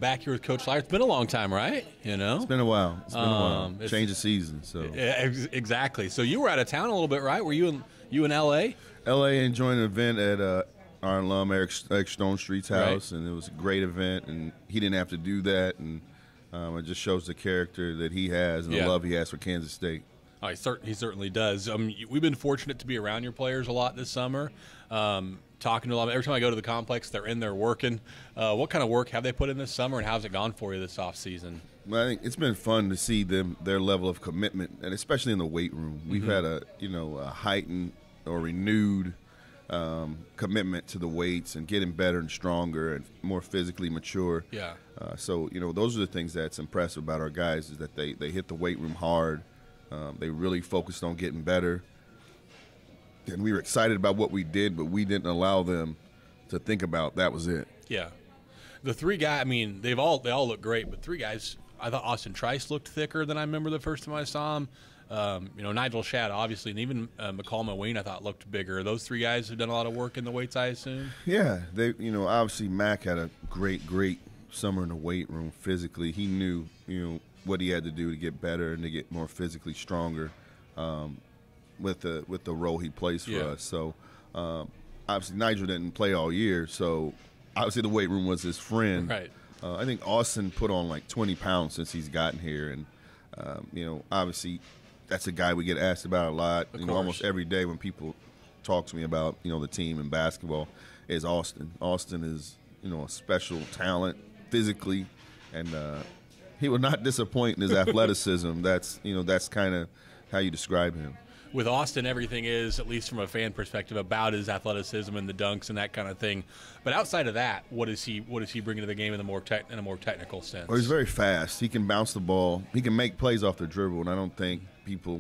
back here with Coach Lyer. It's been a long time, right? It's been a while. Change of season. So exactly. So you were out of town a little bit, right? Were you in L.A.? L.A. enjoying an event at our alum Eric Stone Street's house, and it was a great event. And he didn't have to do that, and it just shows the character that he has and the love he has for Kansas State. Oh, he certainly does. We've been fortunate to be around your players a lot this summer, talking to a lot. Every time I go to the complex, they're in there working. What kind of work have they put in this summer, and how's it gone for you this off season? Well, I think it's been fun to see their level of commitment, and especially in the weight room. We've had a heightened or renewed commitment to the weights and getting better and stronger and more physically mature. Yeah. So those are the things that's impressive about our guys is that they hit the weight room hard. They really focused on getting better, and we were excited about what we did, but we didn't allow them to think about that was it. Yeah, the three guys. I mean, they all look great, but three guys. I thought Austin Trice looked thicker than I remember the first time I saw him. Nigel Shadd, obviously, and even McCall Maween, I thought looked bigger. Those three guys have done a lot of work in the weights, I assume. Yeah, they. Obviously Mac had a great summer in the weight room physically. He knew, what he had to do to get better and to get more physically stronger with the role he plays for us. So obviously Nigel didn't play all year, so obviously the weight room was his friend. Right. I think Austin put on like 20 pounds since he's gotten here, and obviously that's a guy we get asked about a lot. Almost every day when people talk to me about the team and basketball is Austin. Austin is a special talent physically, and he will not disappoint in his athleticism. That's kind of how you describe him. With Austin, everything is, at least from a fan perspective, about his athleticism and the dunks and that kind of thing. But outside of that, what is he bringing to the game in a more technical sense? Well, he's very fast. He can bounce the ball. He can make plays off the dribble, and I don't think people,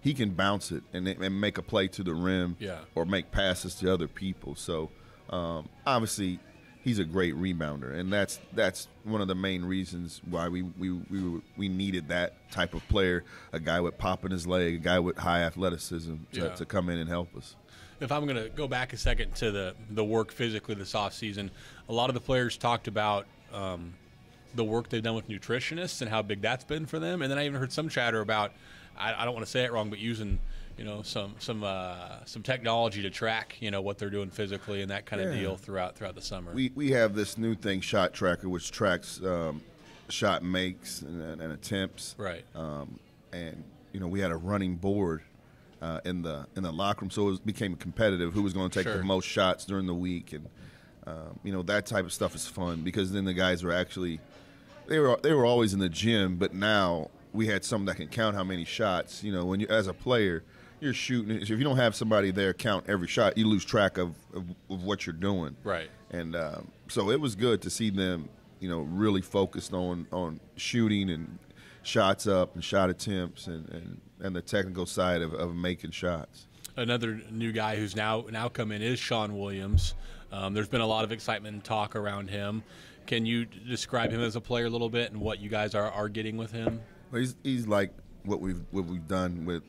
he can bounce it and make a play to the rim or make passes to other people. So obviously he's a great rebounder, and that's one of the main reasons why we needed that type of player, a guy with pop in his leg, a guy with high athleticism to come in and help us. If I'm going to go back a second to the work physically this offseason, a lot of the players talked about the work they've done with nutritionists and how big that's been for them. And then I even heard some chatter about, I don't want to say it wrong, but using some technology to track what they're doing physically and that kind of deal throughout the summer. We have this new thing, Shot Tracker, which tracks shot makes and attempts. Right. And we had a running board in the locker room, so it became competitive. Who was going to take the most shots during the week, and that type of stuff is fun because then the guys were actually they were always in the gym, but now we had someone that can count how many shots. When you as a player, you're shooting. If you don't have somebody there count every shot, you lose track of what you're doing. Right. And so it was good to see them, really focused on shooting and shots up and shot attempts and the technical side of making shots. Another new guy who's now come in is Shaun Williams. There's been a lot of excitement and talk around him. Can you describe him as a player a little bit and what you guys are getting with him? Well, he's like what we've done with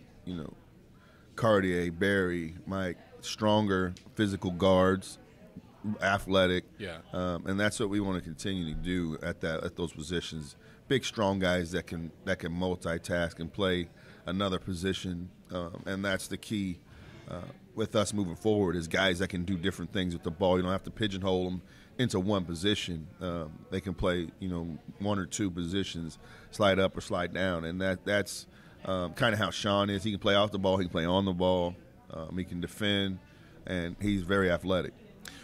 Cartier, Barry, Mike, stronger physical guards, athletic, and that's what we want to continue to do at those positions. Big, strong guys that can multitask and play another position, and that's the key with us moving forward. Is guys that can do different things with the ball. You don't have to pigeonhole them into one position. They can play one or two positions, slide up or slide down, and that's kind of how Shaun is. He can play off the ball, he can play on the ball, he can defend, and he's very athletic.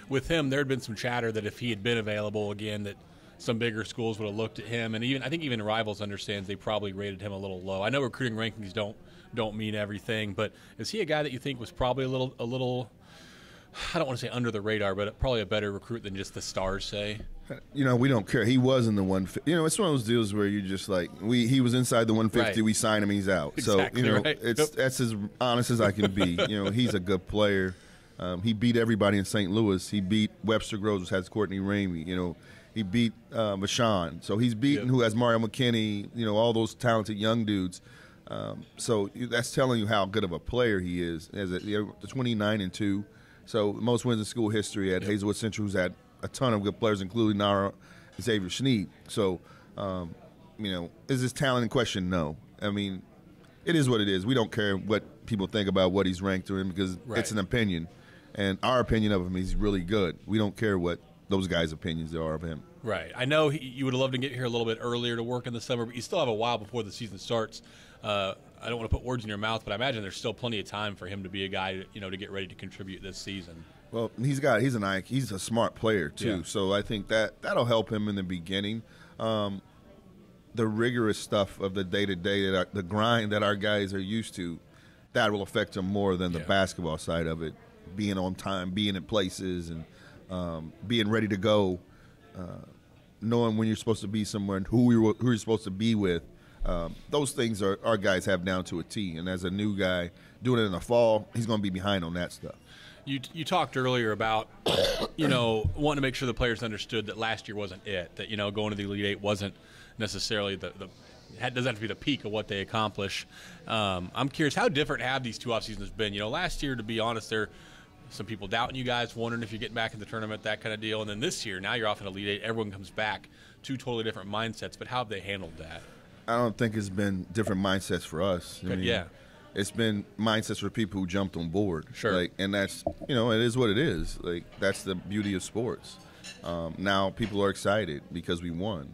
With him, there had been some chatter that if he had been available again, that some bigger schools would have looked at him, and I think even Rivals understands they probably rated him a little low. I know recruiting rankings don't mean everything, but is he a guy that you think was probably a little I don't want to say under the radar, but probably a better recruit than just the stars say? We don't care. He was in the 150. It's one of those deals where you just like he was inside the 150. Right. We signed him. He's out. Exactly, so right. That's as honest as I can be. He's a good player. He beat everybody in St. Louis. He beat Webster Groves, which has Courtney Ramey. He beat Mashawn. So he's beaten who has Mario McKinney. All those talented young dudes. So that's telling you how good of a player he is. As the 29-2. So most wins in school history at Hazelwood Central, who's had a ton of good players, including our Xavier Sneed. So, is his talent in question? No. I mean, it is what it is. We don't care what people think about what he's ranked in because it's an opinion. And our opinion of him, he's really good. We don't care what those guys' opinions are of him. Right. I know you would have loved to get here a little bit earlier to work in the summer, but you still have a while before the season starts. I don't want to put words in your mouth, but I imagine there's still plenty of time for him to be a guy, to get ready to contribute this season. Well, he's a smart player too, so I think that'll help him in the beginning. The rigorous stuff of the day-to-day, the grind that our guys are used to, that will affect him more than the basketball side of it. Being on time, being in places, and being ready to go, knowing when you're supposed to be somewhere and who you're supposed to be with. Those things our guys have down to a T. And as a new guy doing it in the fall, he's going to be behind on that stuff. You talked earlier about, wanting to make sure the players understood that last year wasn't it, that, going to the Elite Eight wasn't necessarily doesn't have to be the peak of what they accomplish. I'm curious, how different have these 2 off seasons been? Last year, to be honest, there some people doubting you guys, wondering if you're getting back in the tournament, that kind of deal. And then this year, now you're off in Elite Eight, everyone comes back, 2 totally different mindsets. But how have they handled that? I don't think it's been different mindsets for us. It's been mindsets for people who jumped on board. Sure. And that's, it is what it is. That's the beauty of sports. Now people are excited because we won.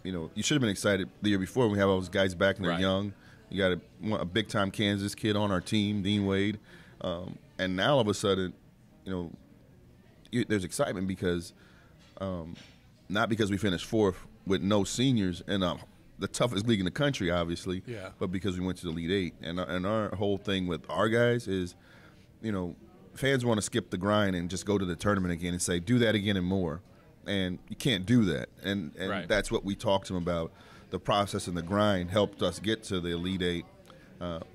You should have been excited the year before when we have all those guys back and they're young. You got a big-time Kansas kid on our team, Dean Wade. And now all of a sudden, there's excitement because not because we finished 4th with no seniors and the toughest league in the country, obviously, but because we went to the Elite Eight. And our whole thing with our guys is, fans want to skip the grind and just go to the tournament again and say, do that again and more. And you can't do that. And that's what we talked to them about. The process and the grind helped us get to the Elite Eight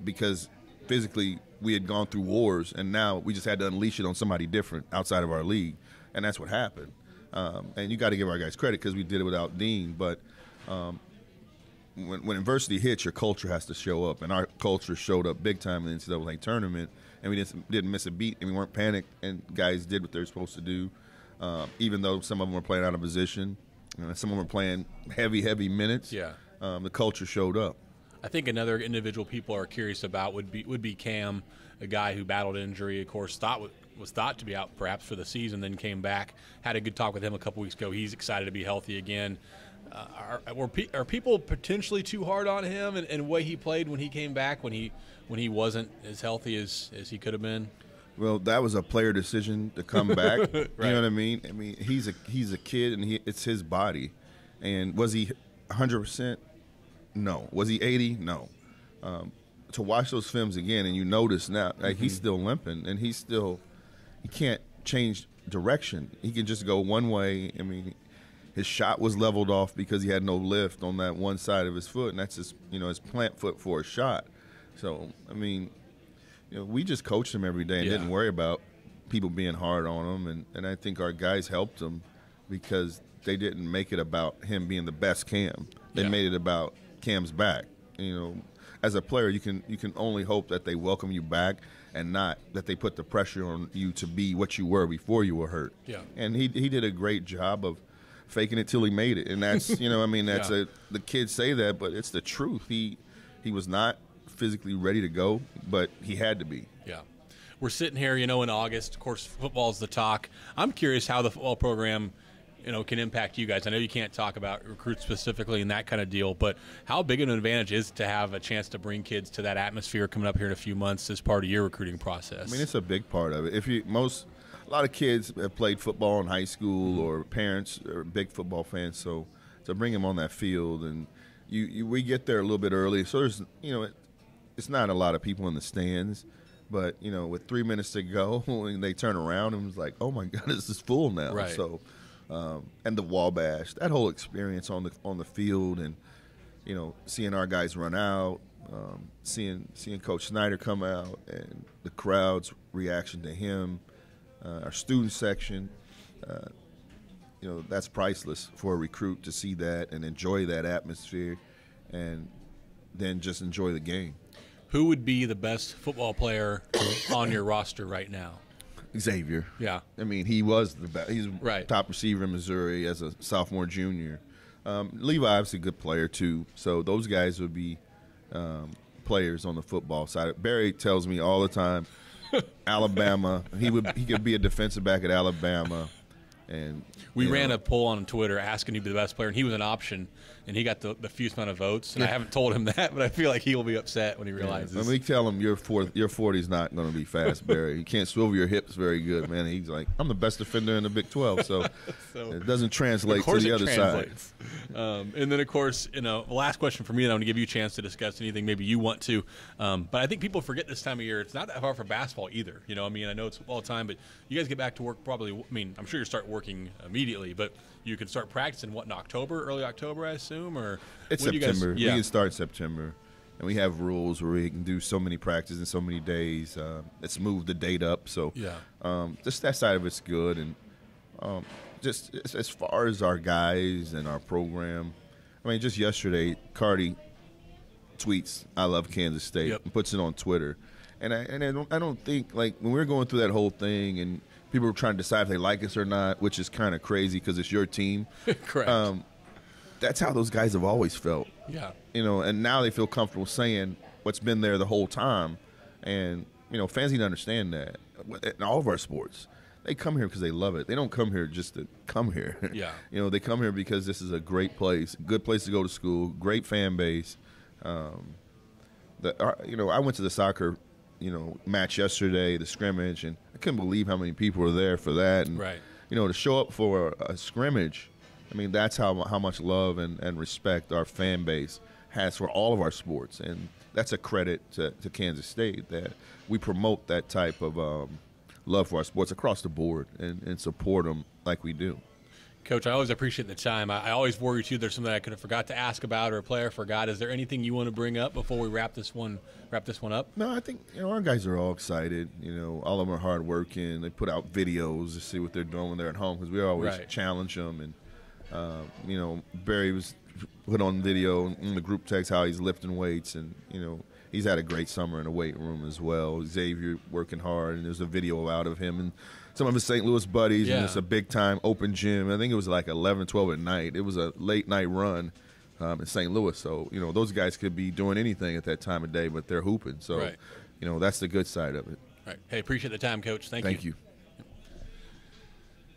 because physically we had gone through wars, and now we just had to unleash it on somebody different outside of our league. And that's what happened. And you got to give our guys credit because we did it without Dean. But when adversity hits, your culture has to show up, and our culture showed up big time in the NCAA tournament, and we didn't miss a beat, and we weren't panicked, and guys did what they were supposed to do, even though some of them were playing out of position, some of them were playing heavy minutes. The culture showed up. I think another individual people are curious about would be Cam, a guy who battled injury, of course, was thought to be out perhaps for the season, then came back. Had a good talk with him a couple weeks ago. He's excited to be healthy again. Are people potentially too hard on him and the way he played when he came back when he wasn't as healthy as he could have been? Well, that was a player decision to come back. You know what I mean? I mean, he's a kid, and it's his body. And was he 100%? No. Was he 80? No. To watch those films again, and you notice now, he's still limping, and he can't change direction. He can just go one way. I mean, his shot was leveled off because he had no lift on that one side of his foot, and that's his plant foot for a shot. So, I mean, we just coached him every day and didn't worry about people being hard on him, and I think our guys helped him because they didn't make it about him being the best Cam. They made it about Cam's back. As a player, you can only hope that they welcome you back and not that they put the pressure on you to be what you were before you were hurt. And he did a great job of faking it till he made it, and that's the kids say that, but it's the truth. He was not physically ready to go, but he had to be. We're sitting here, in August. Of course, football's the talk. I'm curious how the football program, can impact you guys. I know you can't talk about recruits specifically and that kind of deal, but how big an advantage is to have a chance to bring kids to that atmosphere coming up here in a few months as part of your recruiting process? I mean, it's a big part of it. A lot of kids have played football in high school, or parents are big football fans, so to bring them on that field, and we get there a little bit early, so there's it's not a lot of people in the stands, but with 3 minutes to go, and they turn around and it's like, oh my God, this is full now. Right. So, and the Wabash, that whole experience on the field, and seeing our guys run out, seeing Coach Snyder come out, and the crowd's reaction to him. Our student section, that's priceless for a recruit to see that and enjoy that atmosphere, and then just enjoy the game. Who would be the best football player on your roster right now? Xavier. Yeah. I mean, he was the best. He's right. top receiver in Missouri as a sophomore, junior. Levi obviously a good player too. So those guys would be players on the football side. Barry tells me all the time, Alabama. He could be a defensive back at Alabama. And we ran a poll on Twitter asking him to be the best player, and he was an option, and he got the fewest amount of votes. And I haven't told him that, but I feel like he will be upset when he realizes. Let me tell him your 40 is not going to be fast, Barry. You can't swivel your hips very good, man. He's like, I'm the best defender in the Big 12, so it doesn't translate to the other side. And then, of course, last question for me, and I'm going to give you a chance to discuss anything maybe you want to. But I think people forget this time of year. It's not that hard for basketball either. I know it's all the time, but you guys get back to work probably. I mean, I'm sure you start working immediately, but you can start practicing in October, early October, I assume, or it's September. We can start in September, and we have rules where we can do so many practices in so many days. Let's move the date up. So just that side of it's good, and just as far as our guys and our program, I mean, just yesterday, Cardi tweets, "I love Kansas State," and puts it on Twitter, and I don't think, like, when we were going through that whole thing and people were trying to decide if they like us or not, which is kind of crazy because it's your team. Correct. That's how those guys have always felt. Yeah. And now they feel comfortable saying what's been there the whole time. And, fans need to understand that in all of our sports. They come here because they love it. They don't come here just to come here. Yeah. They come here because this is a great place, good place to go to school, great fan base. I went to the soccer match yesterday, the scrimmage, and I couldn't believe how many people were there for that. And, to show up for a scrimmage, I mean, that's how much love and respect our fan base has for all of our sports. And that's a credit to Kansas State that we promote that type of love for our sports across the board and support them like we do. Coach, I always appreciate the time. I always worry, too, there's something I could have forgot to ask about or a player forgot. Is there anything you want to bring up before we wrap this one up? No, I think our guys are all excited. All of them are hardworking. They put out videos to see what they're doing when they're at home because we always challenge them. And, Barry was put on video in the group text how he's lifting weights. And, he's had a great summer in the weight room as well. Xavier working hard, and there's a video out of him and some of his St. Louis buddies, and it's a big-time open gym. I think it was like 11, 12 at night. It was a late-night run in St. Louis. So, those guys could be doing anything at that time of day, but they're hooping. So, that's the good side of it. Right. Hey, appreciate the time, Coach. Thank you. Thank you.